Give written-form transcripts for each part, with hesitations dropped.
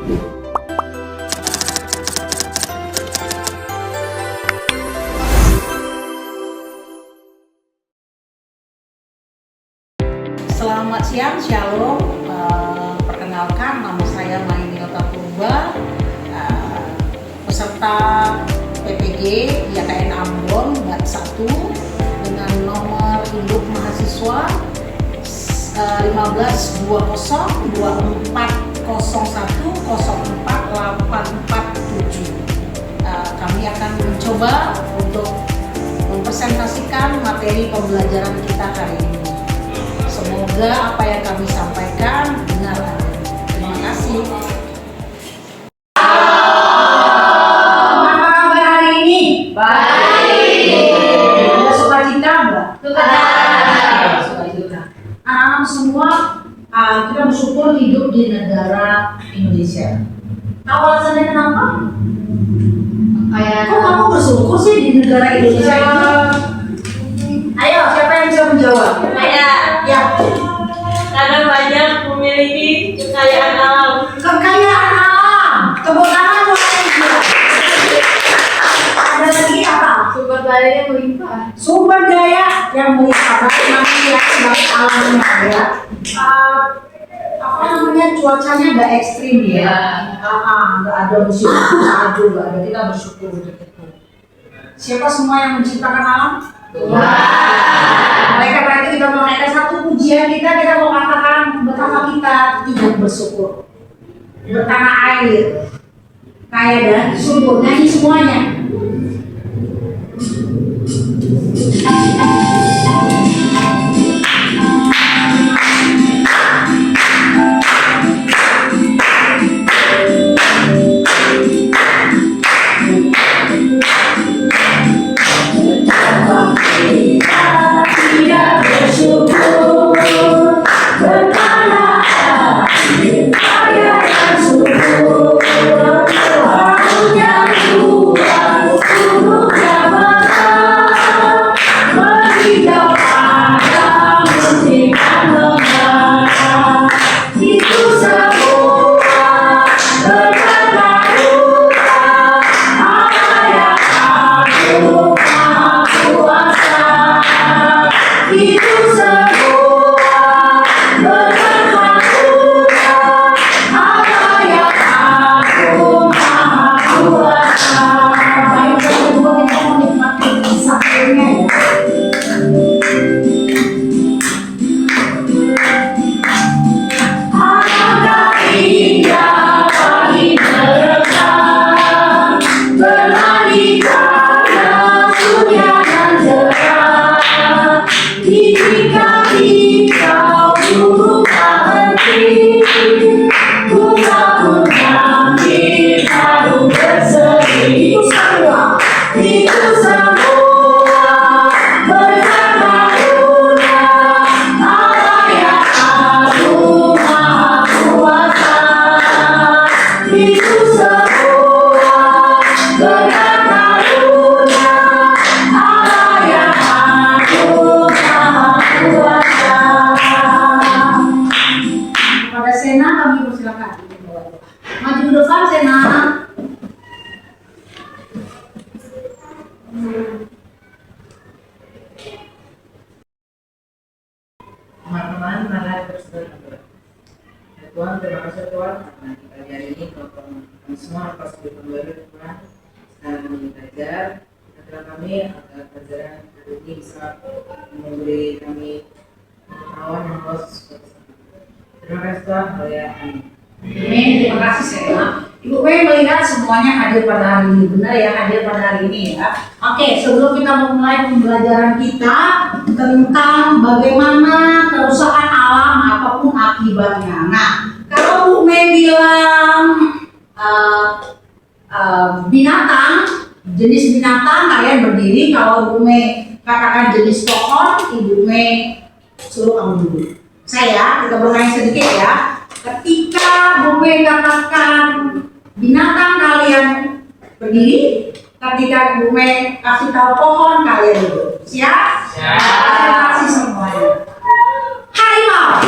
Selamat siang, Shalom. Perkenalkan, nama saya Mainilta Purba, peserta PPG YKN Ambon Batch 1 dengan nomor induk mahasiswa 15-2401-04-847. Kami akan mencoba untuk mempresentasikan materi pembelajaran kita hari ini. Semoga apa yang kami sampaikan benar adanya. Terima kasih. Apa kabar hari ini? Baik. Ada sukacita enggak? Sukacita. Anak-anak semua, kita bersyukur hidup di negara Indonesia. Tahu alasannya kenapa? Kok kamu bersyukur sih di negara Indonesia itu? Ayo, siapa yang bisa menjawab? Ya. Karena banyak memiliki kekayaan alam. Kekayaan alam. Tepuk tangan buat saya. Ada lagi apa? Sumber daya yang melimpah. Sumber daya yang melimpah. Namanya sebagai alamnya ya. Apa namanya, cuacanya nggak ekstrim ya. Nggak ada musim salju, nggak ada. Kita bersyukur untuk itu. Siapa semua yang menciptakan alam? Oleh karena itu kita mau naikkan satu pujian kita mau katakan betapa kita tidak bersyukur. Bertanah air, kaya dan subur, nyanyi semuanya. Teman-teman, mari berseru. Tuhan, terima kasih Tuhan karena pagi hari ini kami semua pas di pembelajaran Tuhan sekarang kami belajar. Agar kami agar pelajaran hari ini bisa memberi kami pengetahuan yang luas. Terima kasih Tuhan, haleluya, amin. Amin, terima kasih Sena. Ibu Wei melihat semuanya hadir pada hari ini, benar ya, hadir pada hari ini ya. Oke, sebelum kita memulai pembelajaran kita tentang bagaimana kerusakan alam apapun akibatnya. Nah, kalau Bu Mei bilang binatang, jenis binatang kalian berdiri. Kalau Bu Mei katakan jenis pohon, Ibu Mei suruh kamu duduk. Kita bermain sedikit ya. Ketika Bu Mei katakan binatang, kalian berdiri. Ketika Bu Mei kasih tahu pohon, kalian duduk. Siap? Siap. Terima kasih semuanya. Harimau,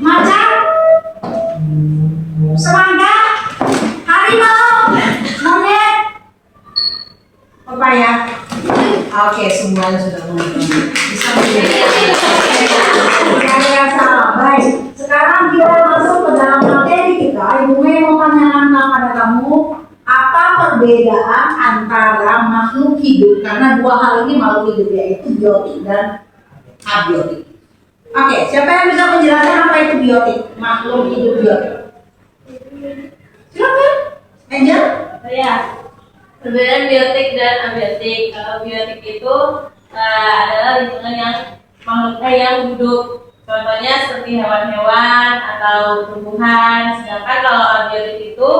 macan, serangga, Oke, semuanya sudah mengerti. Bisa salah. Baik. Sekarang kita masuk ke dalam materi kita. Ibu Mei mau tanyakan kepada kamu, apa perbedaan antara makhluk hidup? Karena dua hal ini makhluk hidup, yaitu biotik dan abiotik. Oke, siapa yang bisa menjelaskan apa itu biotik? Makhluk hidup biotik. Silakan, Angel. Ya, perbedaan biotik dan abiotik. Kalau biotik itu adalah lingkungan yang makhluk yang hidup. Contohnya seperti hewan-hewan atau tumbuhan. Sedangkan kalau abiotik itu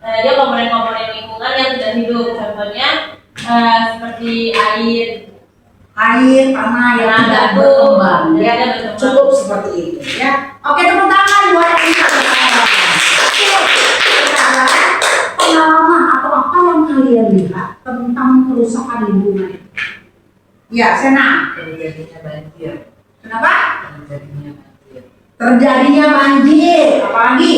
dia komponen-komponen lingkungan yang tidak hidup. Contohnya seperti air, Tanah yang tidak berkembang, ya. berkembang. Cukup seperti itu, ya. Oke, tepuk tangan buat ini. Sekarang pengalaman atau apa yang kalian lihat tentang kerusakan lingkungan? Ya, Sena. Terjadinya banjir. Kenapa? Terjadinya banjir. Terjadinya banjir. Apalagi?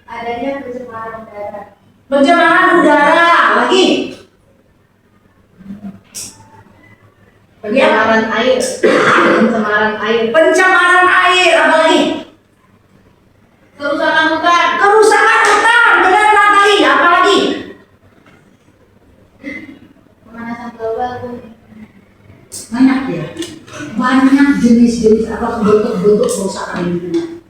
Adanya pencemaran udara. Pencemaran udara. Lagi? Pencemaran air. Pencemaran air. Pencemaran air. Apalagi? Kerusakan hutan. Kerusakan hutan. Benar, Natali. Apalagi? Pemanasan global. Banyak ya, banyak jenis-jenis atau bentuk-bentuk kerusakan lingkungan.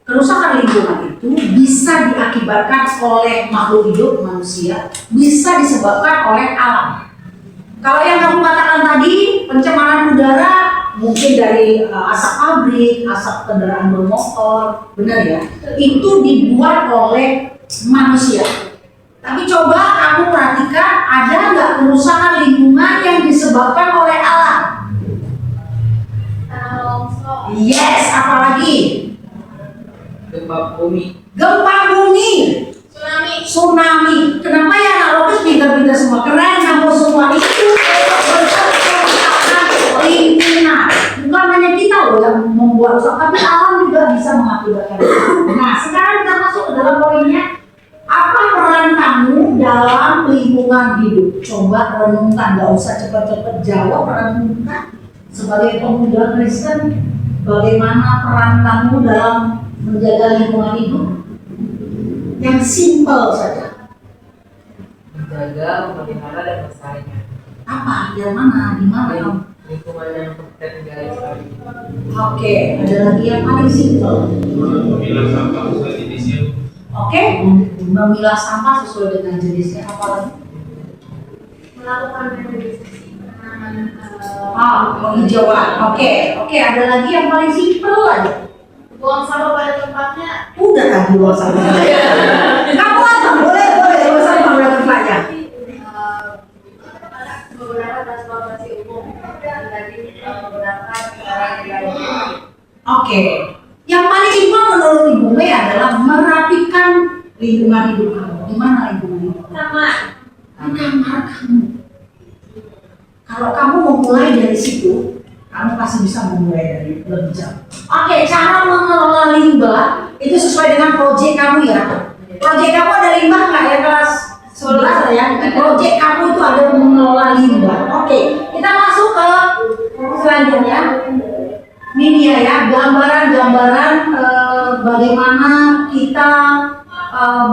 Kerusakan lingkungan itu bisa diakibatkan oleh makhluk hidup manusia, bisa disebabkan oleh alam. Kalau yang kamu katakan tadi, pencemaran udara mungkin dari asap pabrik, asap kendaraan bermotor, benar ya? Itu dibuat oleh manusia. Tapi coba kamu perhatikan, ada nggak kerusakan lingkungan yang disebabkan oleh alam? Tanah longsor. Yes, apalagi? Gempa bumi. Gempa bumi, Tsunami. tsunami. Kenapa ya anak Lopez pintar-pintar semua? Keren kamu semua itu kerusakan lingkungan. Bukan hanya kita loh yang membuat rusak, tapi alam juga bisa mengakibatkan. Nah, sekarang kita masuk ke dalam poinnya. Apa peran kamu dalam lingkungan hidup? Coba renungkan, gak usah cepat-cepat jawab, renungkan. Sebagai pemuda Kristen, bagaimana peran kamu dalam menjaga lingkungan hidup? Yang simpel saja. Menjaga, memelihara, dan melestarikan. Apa? Yang mana? Di mana kamu? Lingkungan yang kita tinggali sekali. Oke, ada lagi yang paling simpel. Memilah sampah sesuai jenisnya. Oke, memilah sampah sesuai dengan jenisnya. Apa lagi? Melakukan rehabilitasi penanaman Penghijauan. Oke, ada lagi yang paling simpel aja. buang sampah pada tempatnya. Udah tadi luar sana. Kamu apa? Boleh luar sana pada tempatnya. Beberapa transportasi umum dan tadi menggunakan kendaraan yang Oke. Yang paling simpel menurut Ibu Mei adalah merapikan lingkungan hidup kamu. Di mana lingkungan hidup kamu? sama. Di kamar kamu. Kalau kamu memulai dari situ, kamu pasti bisa memulai dari lebih jauh. Oke, cara mengelola limbah itu sesuai dengan proyek kamu ya. Proyek kamu ada limbah nggak ya kelas 11 ya? Proyek kamu itu ada mengelola limbah. Oke, kita masuk ke selanjutnya. Ini dia ya, gambaran-gambaran bagaimana kita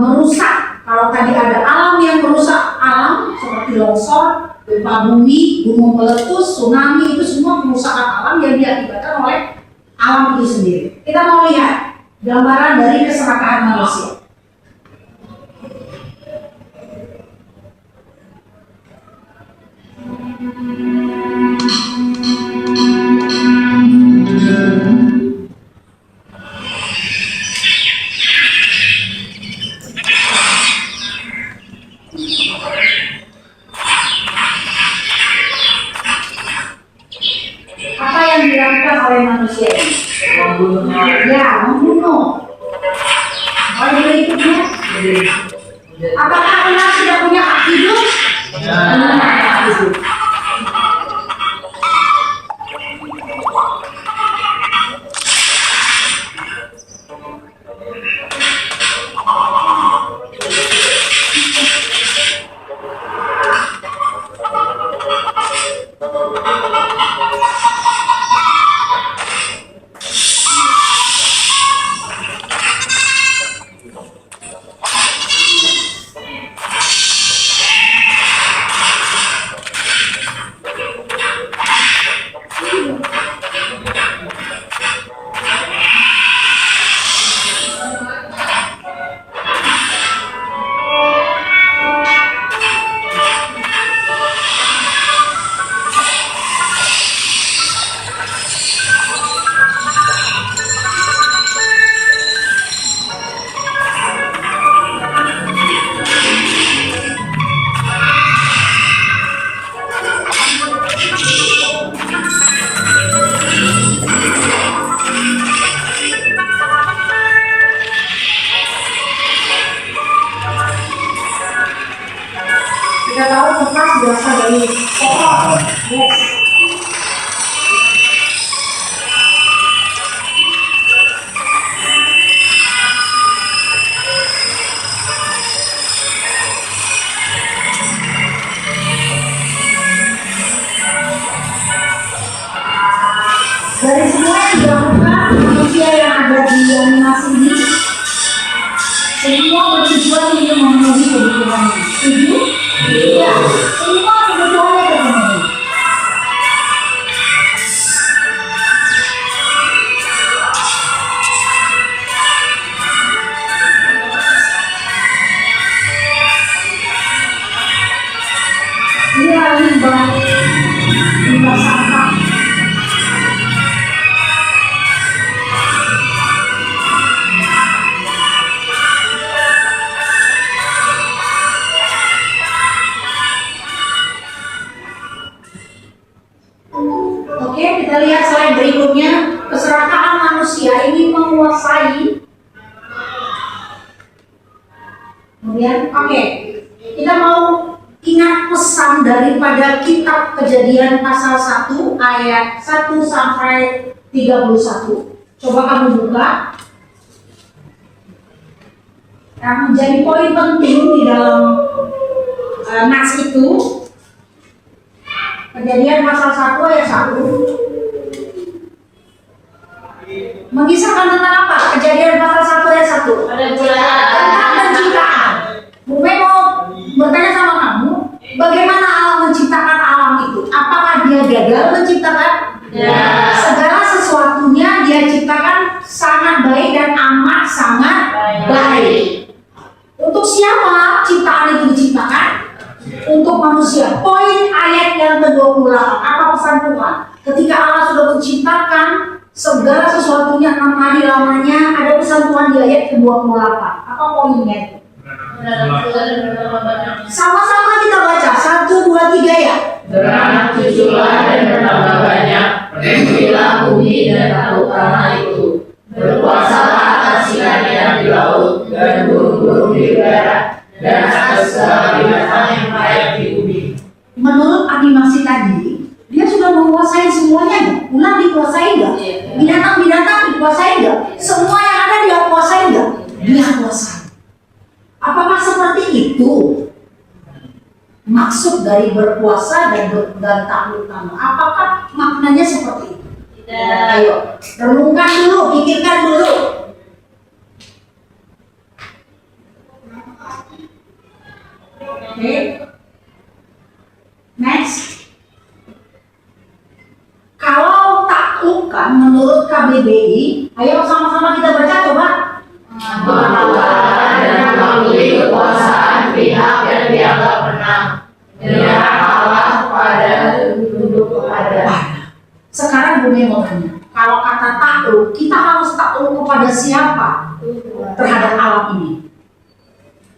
merusak. Kalau tadi ada alam yang merusak alam seperti longsor, gempa bumi, gunung meletus, tsunami, itu semua kerusakan alam yang diakibatkan oleh alam itu sendiri. Kita mau lihat gambaran dari keserakahan manusia. Apa yang dilakukan oleh manusia ini? Membunuh. Ya, membunuh. Poin berikutnya, apakah benar tidak punya hak hidup? Benar, hak hidup. dari pohon. Yes. Dari semua yang dilakukan manusia yang ada di animasi ini, semua bertujuan untuk memenuhi kebutuhannya. Setuju? Iya. Semua kebutuhannya terpenuhi. Ini limbah sampah. Oke, kita lihat slide berikutnya. Keserakahan manusia ini menguasai. Kemudian, oke, kita mau ingat pesan daripada kitab Kejadian pasal 1 ayat 1 sampai 31. Coba kamu buka. Yang menjadi poin penting di dalam nas itu, Kejadian pasal 1 ayat 1 mengisahkan tentang apa? Kejadian pasal 1 ayat 1 Pada bulan tentang penciptaan. Bumi mau bertanya sama kamu, bagaimana Allah menciptakan alam itu? Apakah dia gagal menciptakan? Ya. Segala sesuatunya dia ciptakan sangat baik dan amat sangat baik. Untuk siapa ciptaan itu diciptakan? Untuk manusia. Poin ayat yang ke-28. Apa pesan Tuhan? Ketika Allah sudah menciptakan segala sesuatunya 6 hari lamanya, ada pesan Tuhan di ayat ke-28. Apa poinnya itu? Sama-sama kita baca. 1, 2, 3 ya. Beranak cuculah dan bertambah banyak, penuhilah bumi dan laut tanah itu. Berkuasalah atas ikan-ikan di laut dan burung-burung di udara dan atas segala binatang yang layak di bumi. Menurut animasi tadi, dia sudah menguasai semuanya nggak? Ular dikuasai nggak? Binatang-binatang dikuasai nggak? Semua yang ada dia kuasai nggak? Dia kuasai. Apakah seperti itu maksud dari berkuasa dan takluk tanah? Apakah maknanya seperti itu? Tidak. Ayo, renungkan dulu, pikirkan dulu. Oke. Next. Kalau taklukan menurut KBBI, ayo sama-sama kita baca coba. Mengakukan dan mengambil kekuasaan pihak yang dianggap menang. Menyerah Allah kepada tunduk kepada. Sekarang Bumi mau tanya, kalau kata takluk, kita harus takluk kepada siapa terhadap alam ini?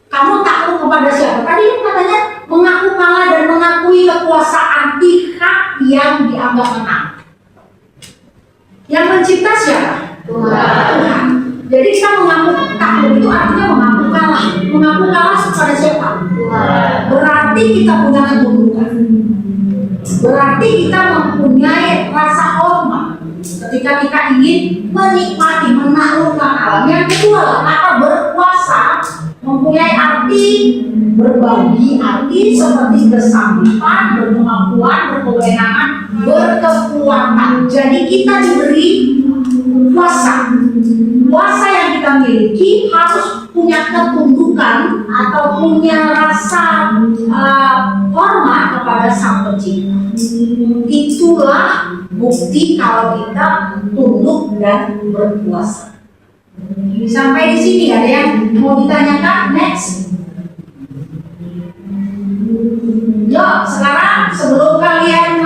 Kamu takluk kepada siapa? Tadi katanya mengaku kalah dan mengakui kekuasaan pihak yang dianggap menang. Yang mencipta siapa? Tuhan. Jadi kita mengaku takluk itu artinya mengaku kalah. Mengaku kalah kepada siapa? Tuhan. Berarti kita punya ketundukan. Berarti kita mempunyai rasa hormat ketika kita ingin menikmati, menaklukkan alam. Yang kedua, kata berkuasa mempunyai arti berbagi, arti seperti bersanggupan, berkemampuan, berkewenangan, berkekuatan. Jadi kita diberi kuasa. Kuasa yang kita miliki harus punya ketundukan atau punya rasa hormat kepada Sang Pencipta. Itulah bukti kalau kita tunduk dan berkuasa. Sampai di sini ada yang mau ditanyakan? Next. Yuk, sekarang sebelum kalian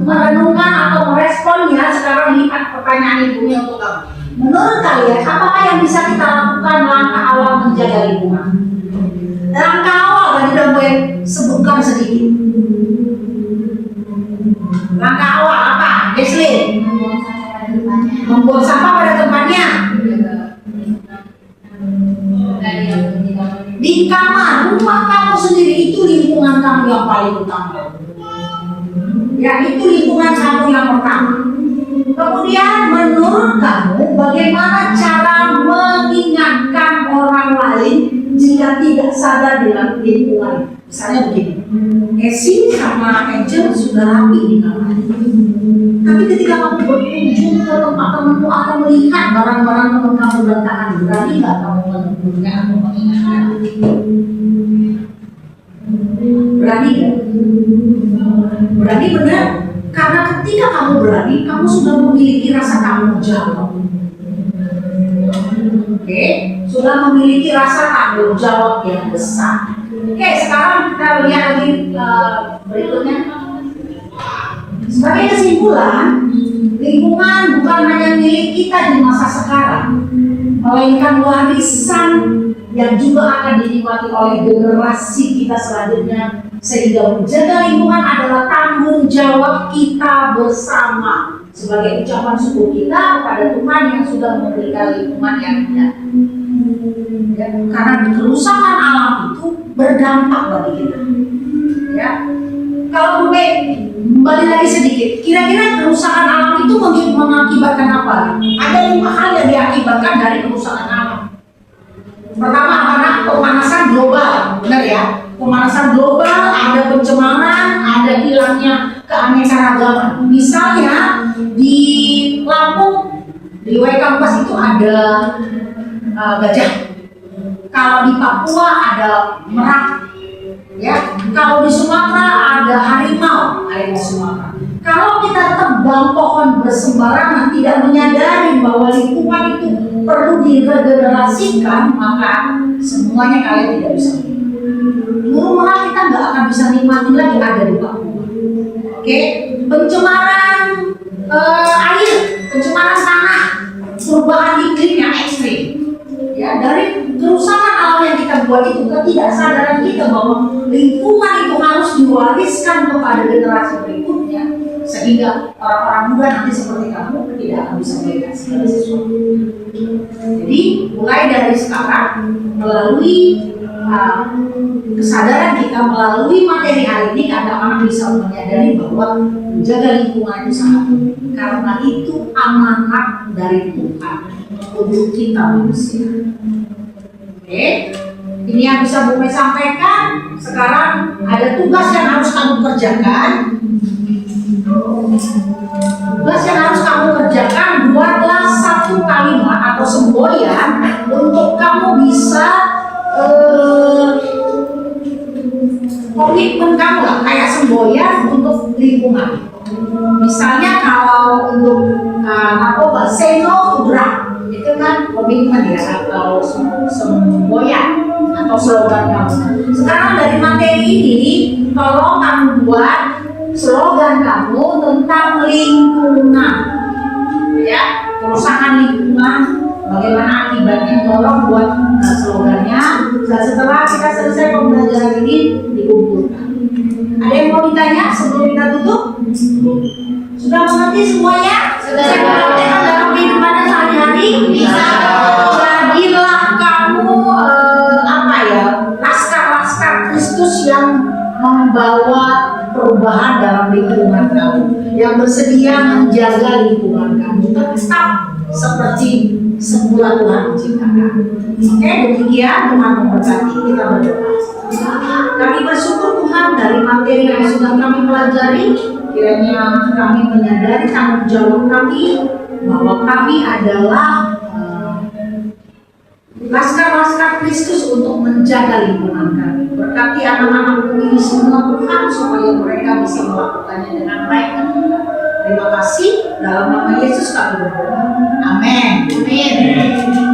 merenungkan atau meresponnya, sekarang lihat pertanyaan ibunya untuk kamu. Menurut kalian, apakah yang bisa kita lakukan langkah awal menjaga lingkungan? Langkah awal tadi udah gue sebutkan sedikit. Langkah awal apa? Deslin? Membuang sampah pada tempatnya. Di kamar, rumah kamu sendiri itu lingkungan kamu yang paling utama. Ya, itu lingkungan kamu yang pertama. Kemudian menurut kamu bagaimana cara mengingatkan orang lain jika tidak sadar dengan lingkungan? Misalnya begini, Esi sama Angel sudah rapi di kamar. Tapi ketika kamu berkunjung ke tempat temanmu atau melihat barang-barang teman kamu berantakan, berani nggak kamu menegurnya atau mengingatkan? Berani nggak? Berani benar? Karena ketika kamu berani, kamu sudah memiliki rasa tanggung jawab. Oke, sudah memiliki rasa tanggung jawab yang besar. Oke, sekarang kita lihat lagi berikutnya. Sebagai kesimpulan, lingkungan bukan hanya milik kita di masa sekarang, melainkan warisan yang juga akan dinikmati oleh generasi kita selanjutnya. Sehingga menjaga lingkungan adalah tanggung jawab kita bersama sebagai ucapan syukur kita kepada Tuhan yang sudah memberikan lingkungan yang indah. Ya, karena kerusakan alam itu berdampak bagi kita. Ya, kalau gue kembali lagi sedikit, kira-kira kerusakan alam itu mengakibatkan apa? Ada 5 hal yang diakibatkan dari kerusakan alam. Pertama, karena pemanasan global, benar ya? Pemanasan global, ada pencemaran, ada hilangnya keanekaragaman. Misalnya di Lampung, di Waikampus itu ada gajah. Kalau di Papua ada merak, ya. Kalau di Sumatera ada harimau Sumatera. Kalau kita tebang pohon bersembarangan, tidak menyadari bahwa lingkungan itu perlu diregenerasikan, maka semuanya kalian tidak bisa. Burung merak kita nggak akan bisa nikmatin lagi ada di Papua. Oke, pencemaran air, pencemaran tanah, perubahan iklim yang ekstrim. Ya, dari kerusakan alam yang kita buat itu, ketidaksadaran kita bahwa lingkungan itu harus diwariskan kepada generasi berikutnya, sehingga orang-orang muda nanti seperti kamu tidak akan bisa melihat segala sesuatu. Jadi mulai dari sekarang melalui kesadaran kita, melalui materi hari ini, anak-anak bisa menyadari bahwa menjaga lingkungan itu sangat penting, karena itu amanat dari Tuhan untuk kita manusia. Oke, ini yang bisa Bu Mei sampaikan. Sekarang ada tugas yang harus kamu kerjakan. Tugas yang harus kamu kerjakan, buatlah satu kalimat atau semboyan untuk kamu bisa komitmen kamu lah, kayak semboyan untuk lingkungan. Misalnya kalau untuk narkoba, say no to drug, itu kan komitmen ya, atau semboyan atau slogan kamu. Sekarang dari materi ini, tolong kamu buat slogan kamu tentang lingkungan, ya, kerusakan lingkungan, bagaimana akibatnya. Tolong buat slogannya. Dan setelah kita selesai pembelajaran ini dikumpulkan. Ada yang mau ditanya sebelum kita tutup? Sudah mengerti semuanya? Sudah dipraktekkan dalam kehidupannya sehari-hari? Bisa. Jadilah kamu laskar Kristus yang membawa perubahan dalam lingkungan kamu, yang bersedia menjaga lingkungan kamu tetap seperti semula Tuhan menciptakan. Oke, demikian Tuhan memberkati. Kita berdoa. Kami bersyukur Tuhan dari materi yang sudah kami pelajari. Kiranya kami menyadari tanggung jawab kami bahwa kami adalah laskar-laskar Kristus untuk menjaga lingkungan kami. Berkati anak-anakku ini semua Tuhan, supaya mereka bisa melakukannya dengan baik. Terima kasih, dalam nama Yesus kami berdoa. Amin. Amin.